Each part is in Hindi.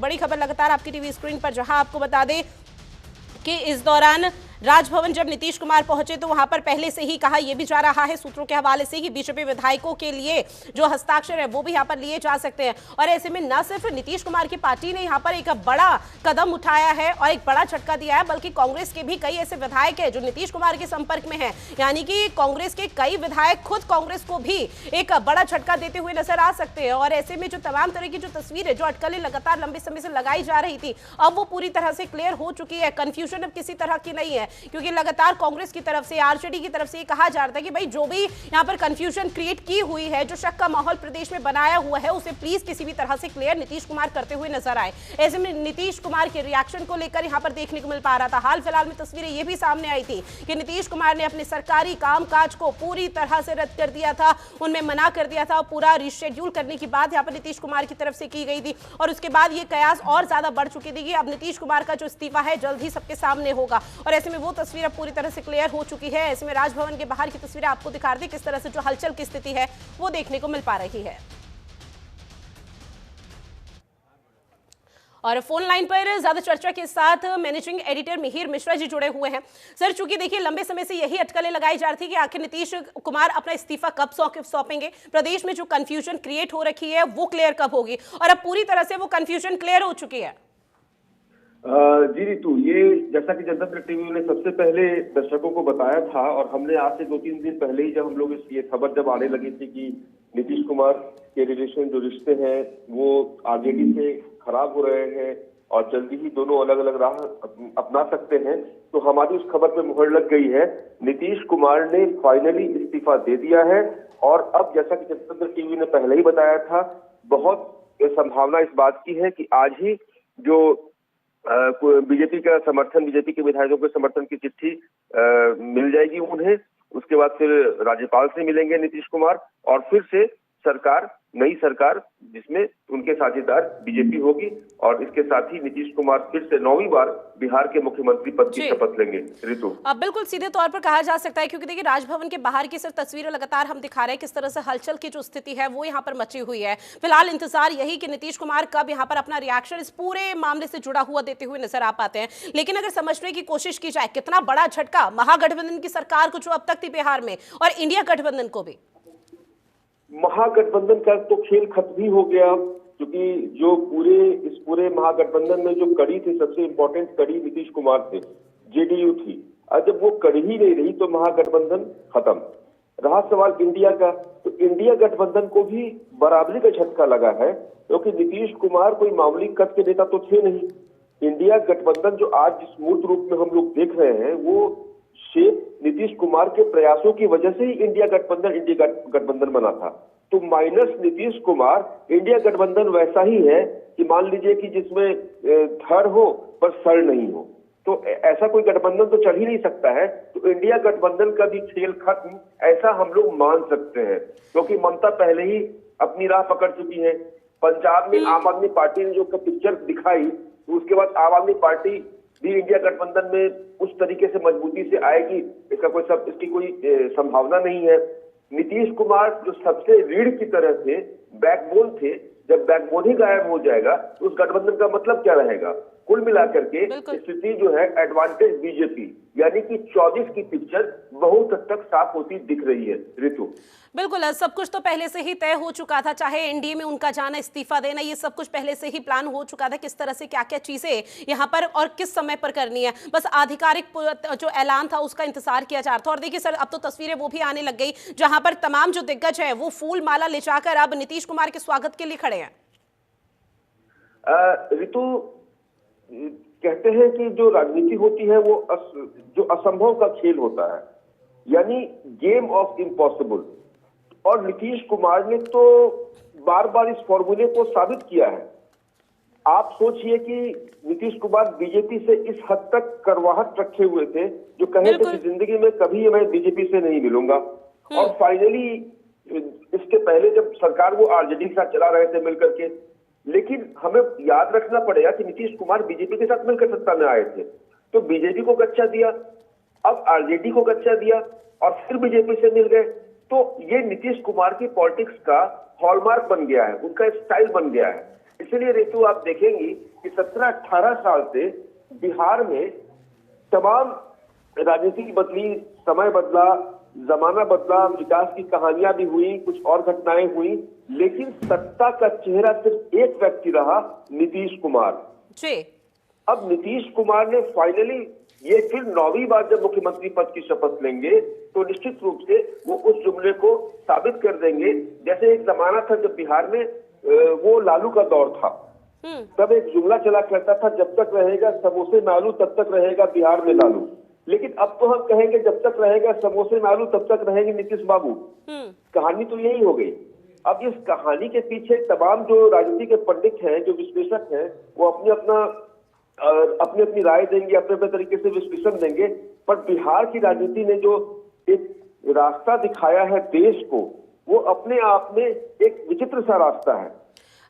बड़ी खबर लगातार आपकी टीवी स्क्रीन पर, जहां आपको बता दें कि इस दौरान राजभवन जब नीतीश कुमार पहुंचे तो वहां पर पहले से ही कहा यह भी जा रहा है सूत्रों के हवाले से कि बीजेपी विधायकों के लिए जो हस्ताक्षर है वो भी यहां पर लिए जा सकते हैं। और ऐसे में न सिर्फ नीतीश कुमार की पार्टी ने यहां पर एक बड़ा कदम उठाया है और एक बड़ा झटका दिया है, बल्कि कांग्रेस के भी कई ऐसे विधायक हैं जो नीतीश कुमार के संपर्क में हैं। यानी कि कांग्रेस के कई विधायक खुद कांग्रेस को भी एक बड़ा झटका देते हुए नजर आ सकते हैं। और ऐसे में जो तमाम तरह की जो तस्वीरें, जो अटकलें लगातार लंबे समय से लगाई जा रही थी, अब वो पूरी तरह से क्लियर हो चुकी है। कंफ्यूजन अब किसी तरह की नहीं है, क्योंकि लगातार कांग्रेस की तरफ से, आरजेडी की तरफ से कहा जा रहा था कि भाई जो भी यहां पर कंफ्यूजन क्रिएट की हुई है, जो शक का माहौल प्रदेश में बनाया हुआ है, उसे प्लीज किसी भी तरह से क्लियर नीतीश कुमार करते हुए नजर आए। ऐसे में नीतीश कुमार के रिएक्शन को लेकर यहां पर देखने को मिल पा रहा था। हाल फिलहाल में तस्वीरें यह भी सामने आई थी कि नीतीश कुमार ने अपने सरकारी कामकाज को पूरी तरह से रद्द कर दिया था, उनमें मना कर दिया था। पूरा रिशेड्यूल करने की बात यहां पर नीतीश कुमार की तरफ से की गई थी और उसके बाद यह कयास और ज्यादा बढ़ चुकी थी कि अब नीतीश कुमार का जो इस्तीफा है जल्द ही सबके सामने होगा। और ऐसे में वो तस्वीर अब पूरी तरह से क्लियर हो चुकी है। ऐसे में राजभवन के बाहर की तस्वीरें आपको दिखा दी, किस तरह से जो हलचल की स्थिति है वो देखने को मिल पा रही है। और फोन लाइन पर ज्यादा चर्चा के साथ मैनेजिंग एडिटर मिहिर मिश्रा जी जुड़े हुए हैं। सर, चूंकि देखिए लंबे समय से यही अटकलें लगाई जा रही थी कि आखिर नीतीश कुमार अपना इस्तीफा कब सौंपेंगे, प्रदेश में जो कंफ्यूजन क्रिएट हो रखी है वो क्लियर कब होगी, और अब पूरी तरह से वो कंफ्यूजन क्लियर हो चुकी है। जी रितु, ये जैसा कि जनता टीवी ने सबसे पहले दर्शकों को बताया था, और हमने आज से 2-3 दिन पहले ही जब हम लोग ये खबर जब आने लगी थी कि नीतीश कुमार के रिलेशन, जो रिश्ते हैं वो आरजेडी से खराब हो रहे हैं और जल्दी ही दोनों अलग अलग राह अपना सकते हैं, तो हमारी उस खबर पे मुहर लग गई है। नीतीश कुमार ने फाइनली इस्तीफा दे दिया है और अब जैसा कि जनता टीवी ने पहले ही बताया था, बहुत संभावना इस बात की है कि आज ही जो बीजेपी का समर्थन, बीजेपी के विधायकों के समर्थन की चिट्ठी मिल जाएगी उन्हें। उसके बाद फिर राज्यपाल से मिलेंगे नीतीश कुमार और फिर से सरकार, नई सरकार जिसमें उनके साझेदार बीजेपी होगी, और इसके साथ ही नीतीश कुमार फिर से 9वीं बार बिहार के मुख्यमंत्री पद की शपथ लेंगे। ऋतु, अब बिल्कुल सीधे तौर पर कहा जा सकता है, क्योंकि देखिए राजभवन के बाहर की सिर्फ तस्वीरें लगातार हम दिखा रहे हैं, किस तरह से हलचल की जो स्थिति है वो यहाँ पर मची हुई है। फिलहाल इंतजार यही कि नीतीश कुमार कब यहाँ पर अपना रिएक्शन इस पूरे मामले से जुड़ा हुआ देते हुए नजर आ पाते हैं। लेकिन अगर समझने की कोशिश की जाए, कितना बड़ा झटका महागठबंधन की सरकार को जो अब तक थी बिहार में, और इंडिया गठबंधन को भी। महागठबंधन का तो खेल खत्म ही हो गया, क्योंकि जो इस पूरे महागठबंधन में जो कड़ी थी, सबसे इंपॉर्टेंट कड़ी नीतीश कुमार थे, जेडीयू थी। और जब वो कड़ी ही नहीं रही तो महागठबंधन खत्म रहा। सवाल इंडिया का, तो इंडिया गठबंधन को भी बराबरी का झटका लगा है, क्योंकि नीतीश कुमार कोई मामूली कद के नेता तो थे नहीं। इंडिया गठबंधन जो आज जिस मूर्त रूप में हम लोग देख रहे हैं, वो शेप नीतीश कुमार के प्रयासों की वजह से ही इंडिया गठबंधन बना था। तो माइनस नीतीश कुमार इंडिया गठबंधन वैसा ही है कि मान लीजिए कि जिसमें धड़ हो पर सर नहीं हो, तो ऐसा कोई गठबंधन तो चल ही नहीं सकता है। तो इंडिया गठबंधन का भी खेल खत्म, ऐसा हम लोग मान सकते हैं, क्योंकि ममता पहले ही अपनी राह पकड़ चुकी है। पंजाब में आम आदमी पार्टी ने जो पिक्चर दिखाई, उसके बाद आम आदमी पार्टी भी इंडिया गठबंधन में उस तरीके से मजबूती से आएगी, इसकी कोई संभावना नहीं है। नीतीश कुमार जो सबसे रीढ़ की तरह से बैकबोन थे, जब बैकबोन ही गायब हो जाएगा तो उस गठबंधन का मतलब क्या रहेगा? कुल मिलाकर के स्थिति जो है एडवांटेज बीजेपी, यानी कि 24 की पिक्चर बहुत हद तक साफ होती दिख रही है। ऋतु, बिल्कुल, सब कुछ तो पहले से ही तय हो चुका था, चाहे एनडीए में उनका जाना, इस्तीफा देना, ये सब कुछ पहले से ही प्लान हो चुका था, किस तरह से क्या क्या चीजें यहाँ पर और किस समय पर करनी है। बस आधिकारिक जो ऐलान था उसका इंतजार किया जा रहा था। और देखिए सर, अब तो तस्वीरें वो भी आने लग गई जहां पर तमाम जो दिग्गज है वो फूल माला ले जाकर अब नीतीश कुमार के स्वागत के लिए खड़े हैं। ऋतु, कहते हैं कि जो राजनीति होती है वो जो असंभव का खेल होता है, यानी गेम ऑफ इम्पॉसिबल, और नीतीश कुमार ने तो बार बार इस फॉर्मूले को साबित किया है। आप सोचिए कि नीतीश कुमार बीजेपी से इस हद तक करवाहट रखे हुए थे, जो कहे थे कि जिंदगी में कभी मैं बीजेपी से नहीं मिलूंगा, और फाइनली इसके पहले जब सरकार वो आरजेडी के साथ चला रहे थे मिलकर के, लेकिन हमें याद रखना पड़ेगा कि नीतीश कुमार बीजेपी के साथ मिलकर सत्ता में आए थे, तो बीजेपी को गच्चा दिया, अब आरजेडी को गच्चा दिया और फिर बीजेपी से मिल गए। तो ये नीतीश कुमार की पॉलिटिक्स का हॉलमार्क बन गया है, उनका स्टाइल बन गया है। इसलिए ऋतु, आप देखेंगी 17-18 साल से बिहार में तमाम राजनीति बदली, समय बदला, जमाना बदला, विकास की कहानियां भी हुई, कुछ और घटनाएं हुई, लेकिन सत्ता का चेहरा सिर्फ एक व्यक्ति रहा, नीतीश कुमार जी। अब नीतीश कुमार ने फाइनली ये फिर 9वीं बार जब मुख्यमंत्री पद की शपथ लेंगे तो निश्चित रूप से वो उस जुमले को साबित कर देंगे। जैसे एक जमाना था जब बिहार में वो लालू का दौर था, तब एक जुमला चला करता था, जब तक रहेगा समोसे में आलू तब तक रहेगा बिहार में लालू। लेकिन अब तो हम कहेंगे जब तक रहेगा समोसे में आलू तब तक रहेंगे नीतीश बाबू। कहानी तो यही हो गई। अब इस कहानी के पीछे तमाम जो राजनीति के पंडित हैं, जो विश्लेषक हैं, वो अपनी अपनी राय देंगे, अपने अपने तरीके से विश्लेषण देंगे। पर बिहार की राजनीति ने जो एक रास्ता दिखाया है देश को, वो अपने आप में एक विचित्र सा रास्ता है।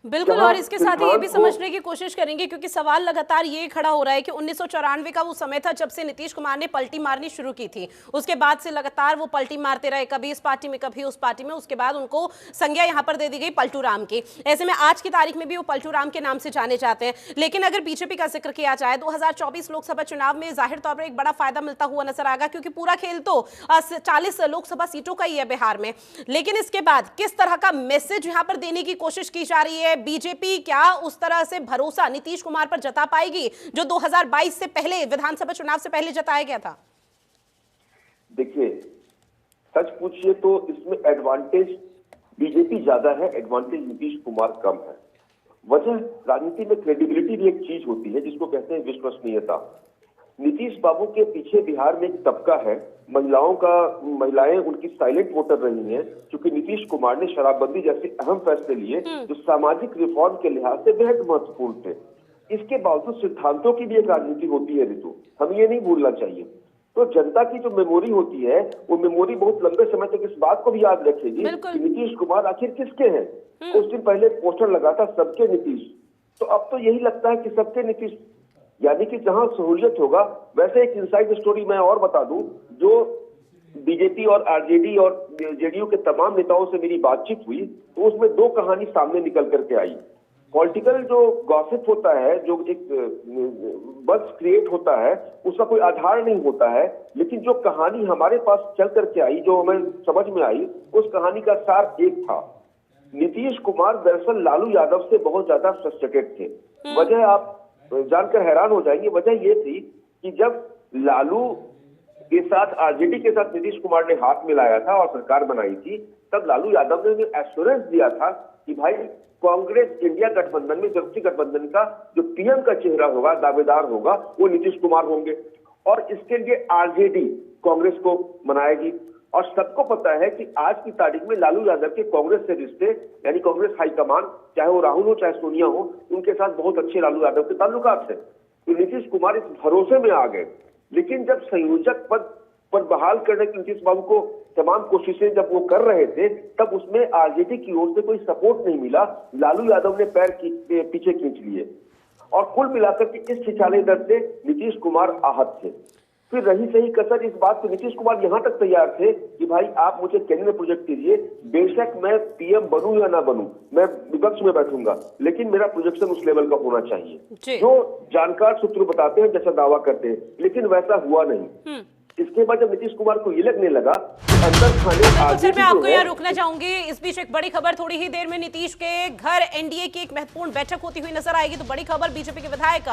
बिल्कुल, और इसके साथ ही ये भी समझने की कोशिश करेंगे, क्योंकि सवाल लगातार ये खड़ा हो रहा है कि 1994 का वो समय था जब से नीतीश कुमार ने पलटी मारनी शुरू की थी। उसके बाद से लगातार वो पलटी मारते रहे, कभी इस पार्टी में कभी उस पार्टी में। उसके बाद उनको संज्ञा यहाँ पर दे दी गई पलटू राम की। ऐसे में आज की तारीख में भी वो पलटू राम के नाम से जाने जाते हैं। लेकिन अगर बीजेपी का जिक्र किया जाए 2024 लोकसभा चुनाव में जाहिर तौर पर एक बड़ा फायदा मिलता हुआ नजर आएगा, क्योंकि पूरा खेल तो 40 लोकसभा सीटों का ही है बिहार में। लेकिन इसके बाद किस तरह का मैसेज यहाँ पर देने की कोशिश की जा रही है? बीजेपी क्या उस तरह से भरोसा नीतीश कुमार पर जता पाएगी जो 2022 से पहले, विधानसभा चुनाव से पहले जताया गया था? देखिए, सच पूछिए तो इसमें एडवांटेज बीजेपी ज्यादा है, एडवांटेज नीतीश कुमार कम है। वजह, राजनीति में क्रेडिबिलिटी भी एक चीज होती है जिसको कहते हैं विश्वसनीयता। नीतीश बाबू के पीछे बिहार में एक तबका है, महिलाएं उनकी साइलेंट वोटर रही हैं, क्योंकि नीतीश कुमार ने शराबबंदी जैसे अहम फैसले लिए जो सामाजिक रिफॉर्म के लिहाज से बेहद महत्वपूर्ण थे। इसके बावजूद सिद्धांतों की भी एक राजनीति होती है ऋतु, हमें ये नहीं भूलना चाहिए। तो जनता की जो मेमोरी होती है, वो मेमोरी बहुत लंबे समय तक इस बात को भी याद रखेगी कि नीतीश कुमार आखिर किसके हैं। कुछ दिन पहले पोस्टर लगा था सबके नीतीश, तो अब तो यही लगता है कि सबके नीतीश, यानी कि जहां सहूलियत होगा। वैसे एक इनसाइड स्टोरी मैं और बता दूं, जो बीजेपी और आरजेडी और जेडीयू के तमाम नेताओं से मेरी बातचीत हुई तो उसमें दो कहानी सामने निकल करके आई। पॉलिटिकल जो गॉसिप होता है, जो एक बज़ क्रिएट होता है, उसका कोई आधार नहीं होता है, लेकिन जो कहानी हमारे पास चल करके आई, जो हमें समझ में आई, उस कहानी का सार एक था। नीतीश कुमार दरअसल लालू यादव से बहुत ज्यादा फ्रस्ट्रेटेड थे। वजह आप जानकर हैरान हो जाएंगे। वजह ये थी कि जब लालू के साथ, आरजेडी के साथ नीतीश कुमार ने हाथ मिलाया था और सरकार बनाई थी, तब लालू यादव ने एश्योरेंस दिया था कि भाई कांग्रेस इंडिया गठबंधन में, जनता गठबंधन का जो पीएम का चेहरा होगा, दावेदार होगा, वो नीतीश कुमार होंगे और इसके लिए आरजेडी कांग्रेस को मनाएगी। और सबको पता है कि आज की तारीख में लालू यादव के कांग्रेस से रिश्ते, यानी कांग्रेस हाईकमान, चाहे वो राहुल हो चाहे सोनिया हो, उनके साथ बहुत अच्छे लालू यादव के ताल्लुकात है। तो नीतीश कुमार इस भरोसे में आ गए। लेकिन जब संयोजक पद पर बहाल करने की नीतीश बाबू को तमाम कोशिशें जब वो कर रहे थे, तब उसमें आरजेडी की ओर से कोई सपोर्ट नहीं मिला। लालू यादव ने पैर पीछे खींच लिए और कुल मिलाकर के इस छिछाले दर से नीतीश कुमार आहत थे। फिर रही सही कसर इस बात पे, नीतीश कुमार यहां तक तैयार थे कि भाई आप मुझे केंद्र में प्रोजेक्ट कीजिए, बेशक मैं पीएम बनूं या ना बनूं, मैं विपक्ष में बैठूंगा, लेकिन मेरा प्रोजेक्शन उस लेवल का होना चाहिए। जो जानकार सूत्र बताते हैं, जैसा दावा करते हैं, लेकिन वैसा हुआ नहीं। इसके बाद जब नीतीश कुमार को ये लगने लगा अंदर खाने, मैं आपको यहाँ रोकना चाहूंगी। इस बीच एक बड़ी खबर, थोड़ी ही देर में नीतीश के घर एनडीए की एक महत्वपूर्ण बैठक होती हुई नजर आएगी। तो बड़ी खबर, बीजेपी के विधायक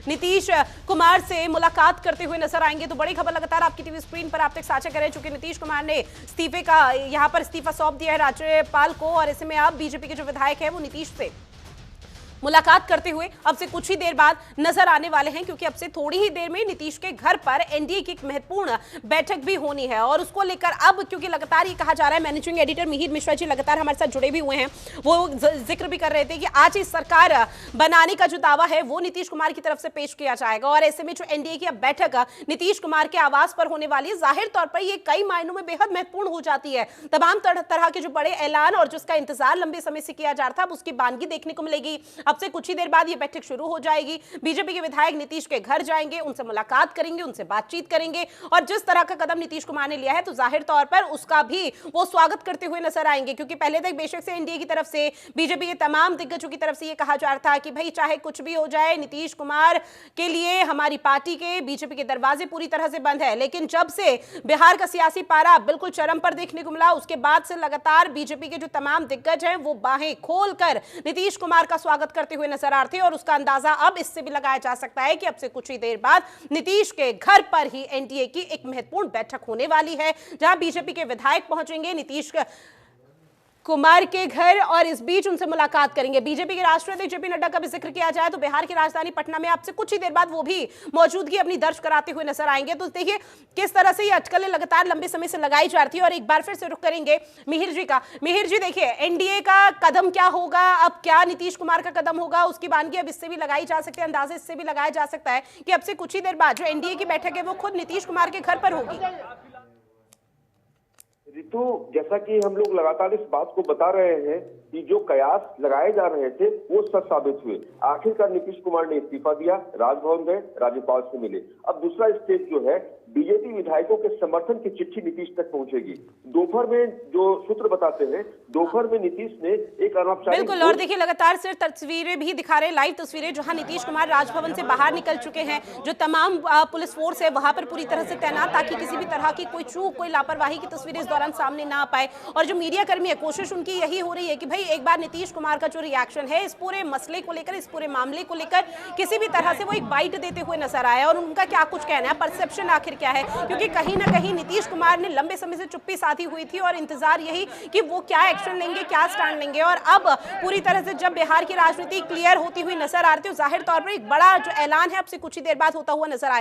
नीतीश कुमार से मुलाकात करते हुए नजर आएंगे। तो बड़ी खबर लगातार आपकी टीवी स्क्रीन पर आप तक साझा करें, चूंकि नीतीश कुमार ने इस्तीफे का यहाँ पर इस्तीफा सौंप दिया है राज्यपाल को, और ऐसे में आप बीजेपी के जो विधायक है वो नीतीश से मुलाकात करते हुए अब से कुछ ही देर बाद नजर आने वाले हैं, क्योंकि अब से थोड़ी ही देर में नीतीश के घर पर एनडीए की एक महत्वपूर्ण बैठक भी होनी है। और उसको लेकर अब क्योंकि लगातार ये कहा जा रहा है, मैनेजिंग एडिटर मिहिर मिश्रा जी लगातार हमारे साथ जुड़े भी हुए हैं, वो जिक्र भी कर रहे थे कि आज इस सरकार बनाने का जो दावा है वो नीतीश कुमार की तरफ से पेश किया जाएगा। और ऐसे में जो एनडीए की अब बैठक नीतीश कुमार के आवास पर होने वाली है, जाहिर तौर पर ये कई मायनों में बेहद महत्वपूर्ण हो जाती है। तमाम तरह के जो बड़े ऐलान और जिसका इंतजार लंबे समय से किया जा रहा था, अब उसकी बानगी देखने को मिलेगी। अब से कुछ ही देर बाद ये बैठक शुरू हो जाएगी। बीजेपी के विधायक नीतीश के घर जाएंगे, उनसे मुलाकात करेंगे, उनसे बातचीत करेंगे और जिस तरह का कदम नीतीश कुमार ने लिया है तो जाहिर तौर पर उसका भी वो स्वागत करते हुए नजर आएंगे। क्योंकि पहले तक बेशक से एनडीए की तरफ से, बीजेपी के तमाम दिग्गजों की तरफ से ये कहा जा रहा था कि भाई चाहे कुछ भी हो जाए, नीतीश कुमार के लिए हमारी पार्टी के, बीजेपी के दरवाजे पूरी तरह से बंद है। लेकिन जब से बिहार का सियासी पारा बिल्कुल चरम पर देखने को मिला, उसके बाद से लगातार बीजेपी के जो तमाम दिग्गज हैं वो बाहें खोलकर नीतीश कुमार का स्वागत करते हुए नजर आ रहे थे। और उसका अंदाजा अब इससे भी लगाया जा सकता है कि अब से कुछ ही देर बाद नीतीश के घर पर ही एनडीए की एक महत्वपूर्ण बैठक होने वाली है, जहां बीजेपी के विधायक पहुंचेंगे नीतीश कुमार के घर और इस बीच उनसे मुलाकात करेंगे। बीजेपी के राष्ट्रीय अध्यक्ष जेपी नड्डा का भी जिक्र किया जाए तो बिहार की राजधानी पटना में आपसे कुछ ही देर बाद वो भी मौजूदगी अपनी दर्ज कराते हुए नजर आएंगे। तो देखिए किस तरह से ये अटकलें लगातार लंबे समय से लगाई जा रही है। और एक बार फिर से रुख करेंगे मिहिर जी का। मिहिर जी देखिए, एनडीए का कदम क्या होगा, अब क्या नीतीश कुमार का कदम होगा, उसकी वानगी अब इससे भी लगाई जा सकती है, अंदाजे इससे भी लगाया जा सकता है कि अब से कुछ ही देर बाद जो एनडीए की बैठक है वो खुद नीतीश कुमार के घर पर होगी। रितु, जैसा कि हम लोग लगातार इस बात को बता रहे हैं कि जो कयास लगाए जा रहे थे वो सच साबित हुए। आखिरकार नीतीश कुमार ने इस्तीफा दिया, राजभवन गए, राज्यपाल से मिले। अब दूसरा स्टेप जो है, बीजेपी विधायकों के समर्थन की चिट्ठी नीतीश तक पहुंचेगी। दोपहर में जो सूत्र बताते हैं, दोपहर में नीतीश ने एक अनौपचारिक, बिल्कुल, और देखिए लगातार सिर्फ तस्वीरें भी दिखा रहे हैं, लाइव तस्वीरें, जहां नीतीश कुमार राजभवन से बाहर निकल चुके हैं। जो तमाम पुलिस फोर्स है वहां पर पूरी तरह से तैनात, ताकि किसी भी तरह की कोई चूक, कोई लापरवाही की तस्वीरें इस दौरान सामने ना आ पाए। और जो मीडिया कर्मी है, कोशिश उनकी यही हो रही है कि भाई एक बार नीतीश कुमार का जो रिएक्शन है इस पूरे मसले को लेकर, इस पूरे मामले को लेकर किसी भी तरह से वो एक बाइट देते हुए नजर आए और उनका क्या कुछ कहना है, परसेप्शन आखिर क्या है। क्योंकि कहीं ना कहीं नीतीश कुमार ने लंबे समय से चुप्पी साधी हुई थी और इंतजार यही कि वो क्या एक्शन लेंगे, क्या स्टैंड लेंगे। और अब पूरी तरह से जब बिहार की राजनीति क्लियर होती हुई नजर आ रही है, जाहिर तौर पर एक बड़ा जो ऐलान है अब से कुछ ही देर बाद होता हुआ नजर आएगा।